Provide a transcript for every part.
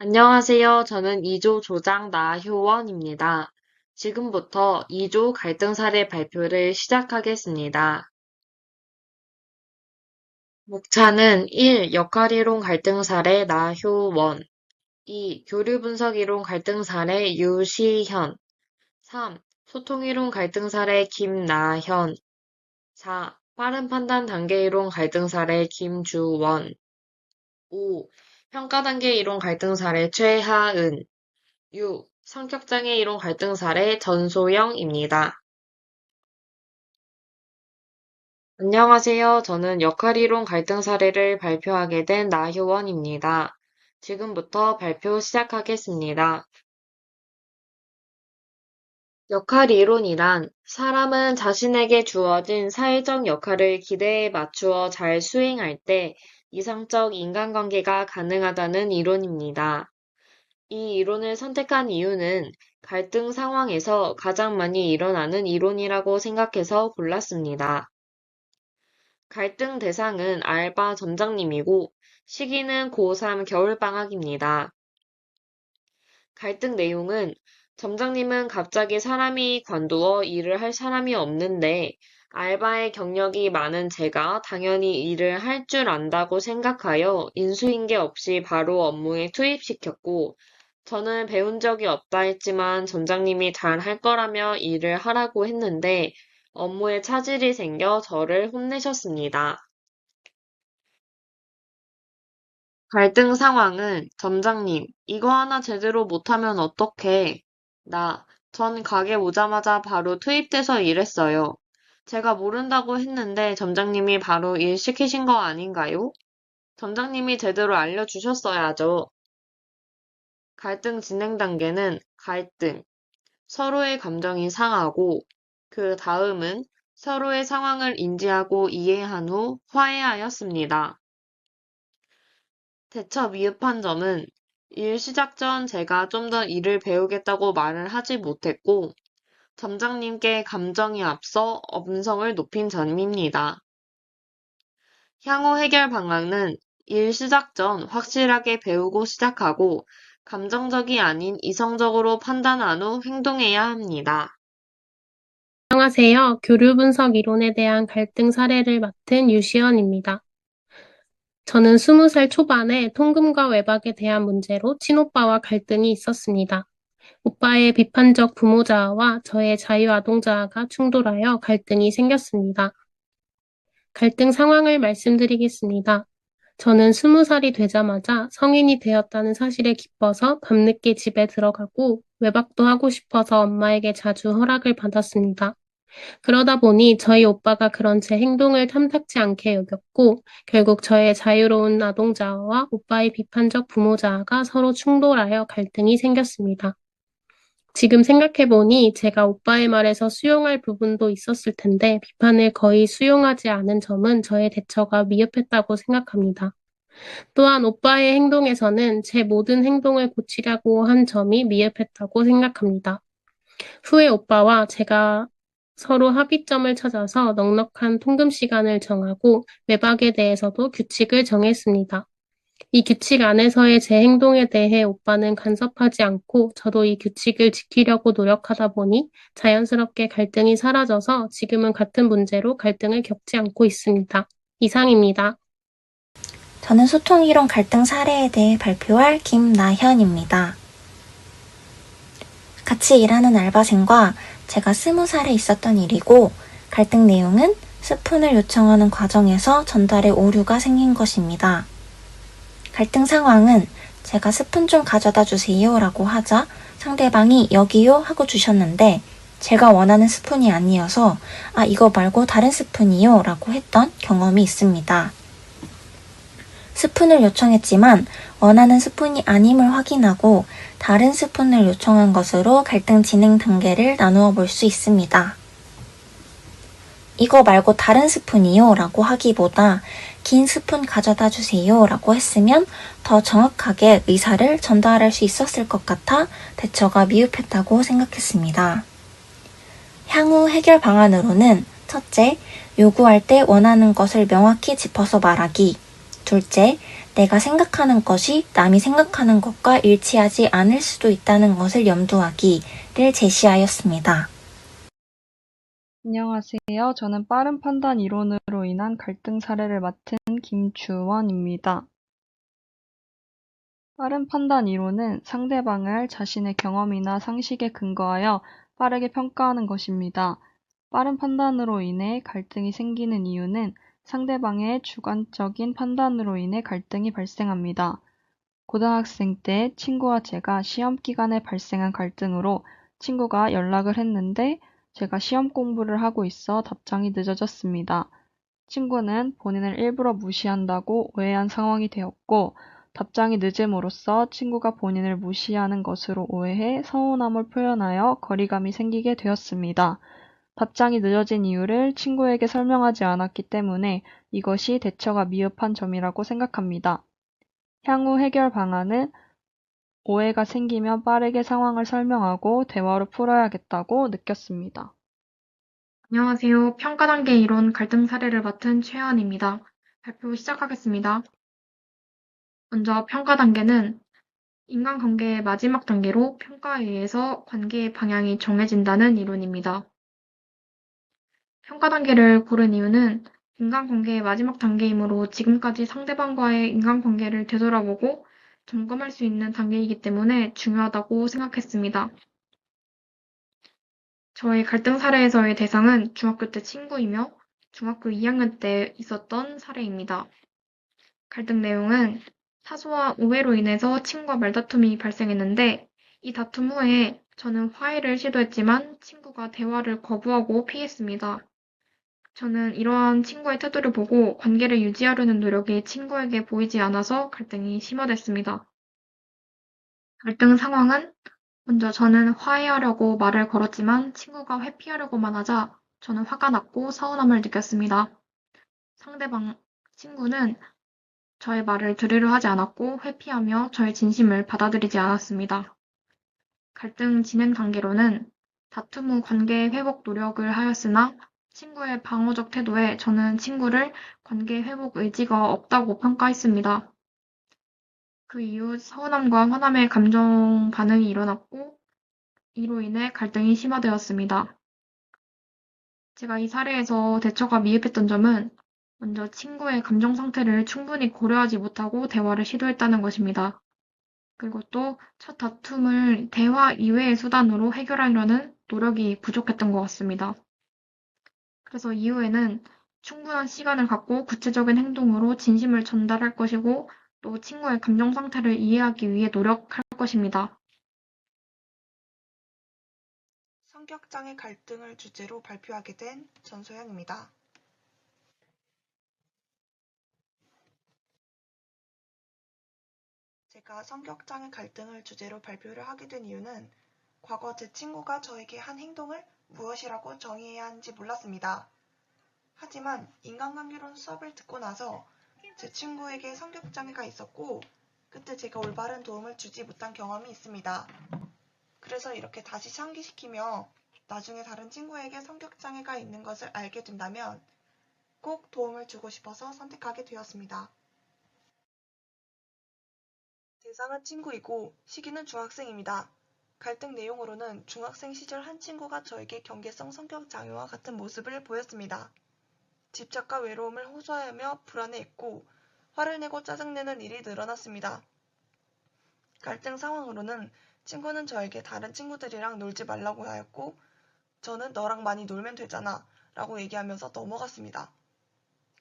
안녕하세요. 저는 2조 조장 나효원입니다. 지금부터 2조 갈등 사례 발표를 시작하겠습니다. 목차는 1. 역할이론 갈등 사례 나효원 2. 교류 분석 이론 갈등 사례 유시현 3. 소통이론 갈등 사례 김나현 4. 빠른 판단 단계 이론 갈등 사례 김주원 5. 평가 단계 이론 갈등 사례 최하은 6. 성격장애 이론 갈등 사례 전소영입니다. 안녕하세요. 저는 역할이론 갈등 사례를 발표하게 된 나효원입니다. 지금부터 발표 시작하겠습니다. 역할이론이란 사람은 자신에게 주어진 사회적 역할을 기대에 맞추어 잘 수행할 때 이상적 인간관계가 가능하다는 이론입니다. 이 이론을 선택한 이유는 갈등 상황에서 가장 많이 일어나는 이론이라고 생각해서 골랐습니다. 갈등 대상은 알바 점장님이고 시기는 고3 겨울방학입니다. 갈등 내용은 점장님은 갑자기 사람이 관두어 일을 할 사람이 없는데 알바의 경력이 많은 제가 당연히 일을 할 줄 안다고 생각하여 인수인계 없이 바로 업무에 투입시켰고 저는 배운 적이 없다 했지만 점장님이 잘 할 거라며 일을 하라고 했는데 업무에 차질이 생겨 저를 혼내셨습니다. 갈등 상황은 점장님, 이거 하나 제대로 못하면 어떡해? 전 가게 오자마자 바로 투입돼서 일했어요. 제가 모른다고 했는데 점장님이 바로 일 시키신 거 아닌가요? 점장님이 제대로 알려주셨어야죠. 갈등 진행 단계는 갈등, 서로의 감정이 상하고 그 다음은 서로의 상황을 인지하고 이해한 후 화해하였습니다. 대처 미흡한 점은 일 시작 전 제가 좀 더 일을 배우겠다고 말을 하지 못했고 점장님께 감정이 앞서 음성을 높인 점입니다. 향후 해결 방안은 일 시작 전 확실하게 배우고 시작하고 감정적이 아닌 이성적으로 판단한 후 행동해야 합니다. 안녕하세요. 교류 분석 이론에 대한 갈등 사례를 맡은 유시연입니다. 저는 20살 초반에 통금과 외박에 대한 문제로 친오빠와 갈등이 있었습니다. 오빠의 비판적 부모 자아와 저의 자유아동 자아가 충돌하여 갈등이 생겼습니다. 갈등 상황을 말씀드리겠습니다. 저는 20살이 되자마자 성인이 되었다는 사실에 기뻐서 밤늦게 집에 들어가고 외박도 하고 싶어서 엄마에게 자주 허락을 받았습니다. 그러다 보니 저희 오빠가 그런 제 행동을 탐탁지 않게 여겼고, 결국 저의 자유로운 아동자아와 오빠의 비판적 부모자아가 서로 충돌하여 갈등이 생겼습니다. 지금 생각해보니 제가 오빠의 말에서 수용할 부분도 있었을 텐데, 비판을 거의 수용하지 않은 점은 저의 대처가 미흡했다고 생각합니다. 또한 오빠의 행동에서는 제 모든 행동을 고치려고 한 점이 미흡했다고 생각합니다. 후에 오빠와 제가 서로 합의점을 찾아서 넉넉한 통금 시간을 정하고 외박에 대해서도 규칙을 정했습니다. 이 규칙 안에서의 제 행동에 대해 오빠는 간섭하지 않고 저도 이 규칙을 지키려고 노력하다 보니 자연스럽게 갈등이 사라져서 지금은 같은 문제로 갈등을 겪지 않고 있습니다. 이상입니다. 저는 소통이론 갈등 사례에 대해 발표할 김나현입니다. 같이 일하는 알바생과 제가 20살에 있었던 일이고, 갈등 내용은 스푼을 요청하는 과정에서 전달에 오류가 생긴 것입니다. 갈등 상황은 제가 스푼 좀 가져다 주세요 라고 하자 상대방이 여기요 하고 주셨는데 제가 원하는 스푼이 아니어서 이거 말고 다른 스푼이요 라고 했던 경험이 있습니다. 스푼을 요청했지만 원하는 스푼이 아님을 확인하고 다른 스푼을 요청한 것으로 갈등 진행 단계를 나누어 볼 수 있습니다. 이거 말고 다른 스푼이요 라고 하기보다 긴 스푼 가져다 주세요 라고 했으면 더 정확하게 의사를 전달할 수 있었을 것 같아 대처가 미흡했다고 생각했습니다. 향후 해결 방안으로는 첫째, 요구할 때 원하는 것을 명확히 짚어서 말하기. 둘째, 내가 생각하는 것이 남이 생각하는 것과 일치하지 않을 수도 있다는 것을 염두하기를 제시하였습니다. 안녕하세요. 저는 빠른 판단 이론으로 인한 갈등 사례를 맡은 김주원입니다. 빠른 판단 이론은 상대방을 자신의 경험이나 상식에 근거하여 빠르게 평가하는 것입니다. 빠른 판단으로 인해 갈등이 생기는 이유는 상대방의 주관적인 판단으로 인해 갈등이 발생합니다. 고등학생 때 친구와 제가 시험 기간에 발생한 갈등으로 친구가 연락을 했는데 제가 시험 공부를 하고 있어 답장이 늦어졌습니다. 친구는 본인을 일부러 무시한다고 오해한 상황이 되었고, 답장이 늦음으로써 친구가 본인을 무시하는 것으로 오해해 서운함을 표현하여 거리감이 생기게 되었습니다. 답장이 늦어진 이유를 친구에게 설명하지 않았기 때문에 이것이 대처가 미흡한 점이라고 생각합니다. 향후 해결 방안은 오해가 생기면 빠르게 상황을 설명하고 대화로 풀어야겠다고 느꼈습니다. 안녕하세요. 평가 단계 이론 갈등 사례를 맡은 최연입니다. 발표 시작하겠습니다. 먼저 평가 단계는 인간관계의 마지막 단계로 평가에 의해서 관계의 방향이 정해진다는 이론입니다. 평가 단계를 고른 이유는 인간관계의 마지막 단계이므로 지금까지 상대방과의 인간관계를 되돌아보고 점검할 수 있는 단계이기 때문에 중요하다고 생각했습니다. 저의 갈등 사례에서의 대상은 중학교 때 친구이며 중학교 2학년 때 있었던 사례입니다. 갈등 내용은 사소한 오해로 인해서 친구와 말다툼이 발생했는데 이 다툼 후에 저는 화해를 시도했지만 친구가 대화를 거부하고 피했습니다. 저는 이러한 친구의 태도를 보고 관계를 유지하려는 노력이 친구에게 보이지 않아서 갈등이 심화됐습니다. 갈등 상황은 먼저 저는 화해하려고 말을 걸었지만 친구가 회피하려고만 하자 저는 화가 났고 서운함을 느꼈습니다. 상대방 친구는 저의 말을 들으려 하지 않았고 회피하며 저의 진심을 받아들이지 않았습니다. 갈등 진행 단계로는 다툼 후 관계 회복 노력을 하였으나 친구의 방어적 태도에 저는 친구를 관계 회복 의지가 없다고 평가했습니다. 그 이후 서운함과 화남의 감정 반응이 일어났고 이로 인해 갈등이 심화되었습니다. 제가 이 사례에서 대처가 미흡했던 점은 먼저 친구의 감정 상태를 충분히 고려하지 못하고 대화를 시도했다는 것입니다. 그리고 또 첫 다툼을 대화 이외의 수단으로 해결하려는 노력이 부족했던 것 같습니다. 그래서 이후에는 충분한 시간을 갖고 구체적인 행동으로 진심을 전달할 것이고 또 친구의 감정 상태를 이해하기 위해 노력할 것입니다. 성격장애 갈등을 주제로 발표하게 된 전소영입니다. 제가 성격장애 갈등을 주제로 발표를 하게 된 이유는 과거 제 친구가 저에게 한 행동을 무엇이라고 정의해야 하는지 몰랐습니다. 하지만 인간관계론 수업을 듣고 나서 제 친구에게 성격장애가 있었고 그때 제가 올바른 도움을 주지 못한 경험이 있습니다. 그래서 이렇게 다시 상기시키며 나중에 다른 친구에게 성격장애가 있는 것을 알게 된다면 꼭 도움을 주고 싶어서 선택하게 되었습니다. 대상은 친구이고 시기는 중학생입니다. 갈등 내용으로는 중학생 시절 한 친구가 저에게 경계성 성격 장애와 같은 모습을 보였습니다. 집착과 외로움을 호소하며 불안해했고 화를 내고 짜증내는 일이 늘어났습니다. 갈등 상황으로는 친구는 저에게 다른 친구들이랑 놀지 말라고 하였고 저는 너랑 많이 놀면 되잖아 라고 얘기하면서 넘어갔습니다.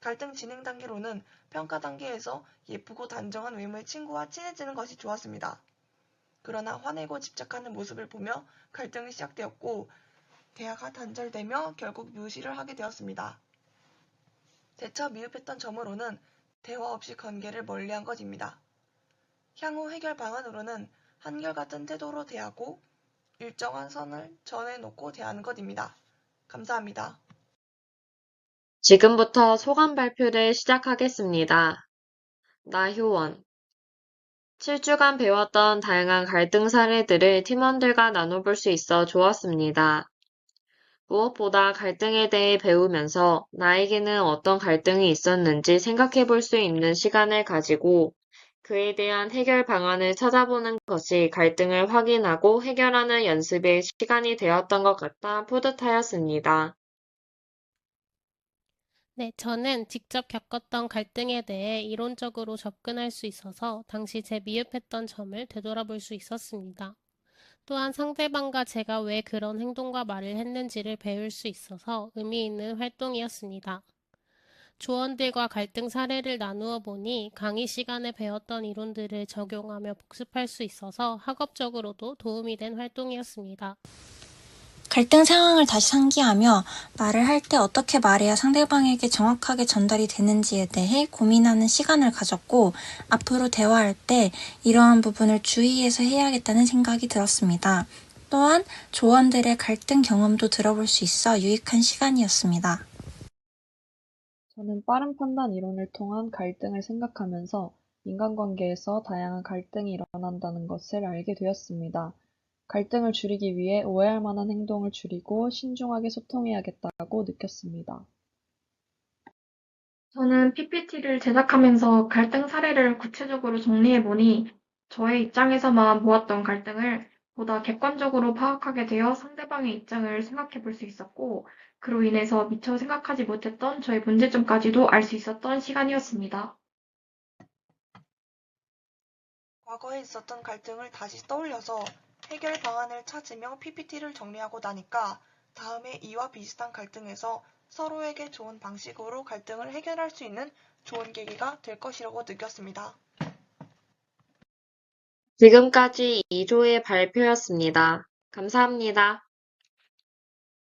갈등 진행 단계로는 평가 단계에서 예쁘고 단정한 외모의 친구와 친해지는 것이 좋았습니다. 그러나 화내고 집착하는 모습을 보며 갈등이 시작되었고 대화가 단절되며 결국 무시를 하게 되었습니다. 대처 미흡했던 점으로는 대화 없이 관계를 멀리한 것입니다. 향후 해결 방안으로는 한결같은 태도로 대하고 일정한 선을 정해놓고 대하는 것입니다. 감사합니다. 지금부터 소감 발표를 시작하겠습니다. 나효원 7주간 배웠던 다양한 갈등 사례들을 팀원들과 나눠볼 수 있어 좋았습니다. 무엇보다 갈등에 대해 배우면서 나에게는 어떤 갈등이 있었는지 생각해 볼 수 있는 시간을 가지고 그에 대한 해결 방안을 찾아보는 것이 갈등을 확인하고 해결하는 연습의 시간이 되었던 것 같아 뿌듯하였습니다. 네, 저는 직접 겪었던 갈등에 대해 이론적으로 접근할 수 있어서 당시 제 미흡했던 점을 되돌아볼 수 있었습니다. 또한 상대방과 제가 왜 그런 행동과 말을 했는지를 배울 수 있어서 의미 있는 활동이었습니다. 조원들과 갈등 사례를 나누어 보니 강의 시간에 배웠던 이론들을 적용하며 복습할 수 있어서 학업적으로도 도움이 된 활동이었습니다. 갈등 상황을 다시 상기하며 말을 할 때 어떻게 말해야 상대방에게 정확하게 전달이 되는지에 대해 고민하는 시간을 가졌고, 앞으로 대화할 때 이러한 부분을 주의해서 해야겠다는 생각이 들었습니다. 또한 조언들의 갈등 경험도 들어볼 수 있어 유익한 시간이었습니다. 저는 빠른 판단 이론을 통한 갈등을 생각하면서 인간관계에서 다양한 갈등이 일어난다는 것을 알게 되었습니다. 갈등을 줄이기 위해 오해할 만한 행동을 줄이고 신중하게 소통해야겠다고 느꼈습니다. 저는 PPT를 제작하면서 갈등 사례를 구체적으로 정리해보니 저의 입장에서만 모았던 갈등을 보다 객관적으로 파악하게 되어 상대방의 입장을 생각해볼 수 있었고, 그로 인해서 미처 생각하지 못했던 저의 문제점까지도 알 수 있었던 시간이었습니다. 과거에 있었던 갈등을 다시 떠올려서 해결 방안을 찾으며 PPT를 정리하고 나니까 다음에 이와 비슷한 갈등에서 서로에게 좋은 방식으로 갈등을 해결할 수 있는 좋은 계기가 될 것이라고 느꼈습니다. 지금까지 2조의 발표였습니다. 감사합니다.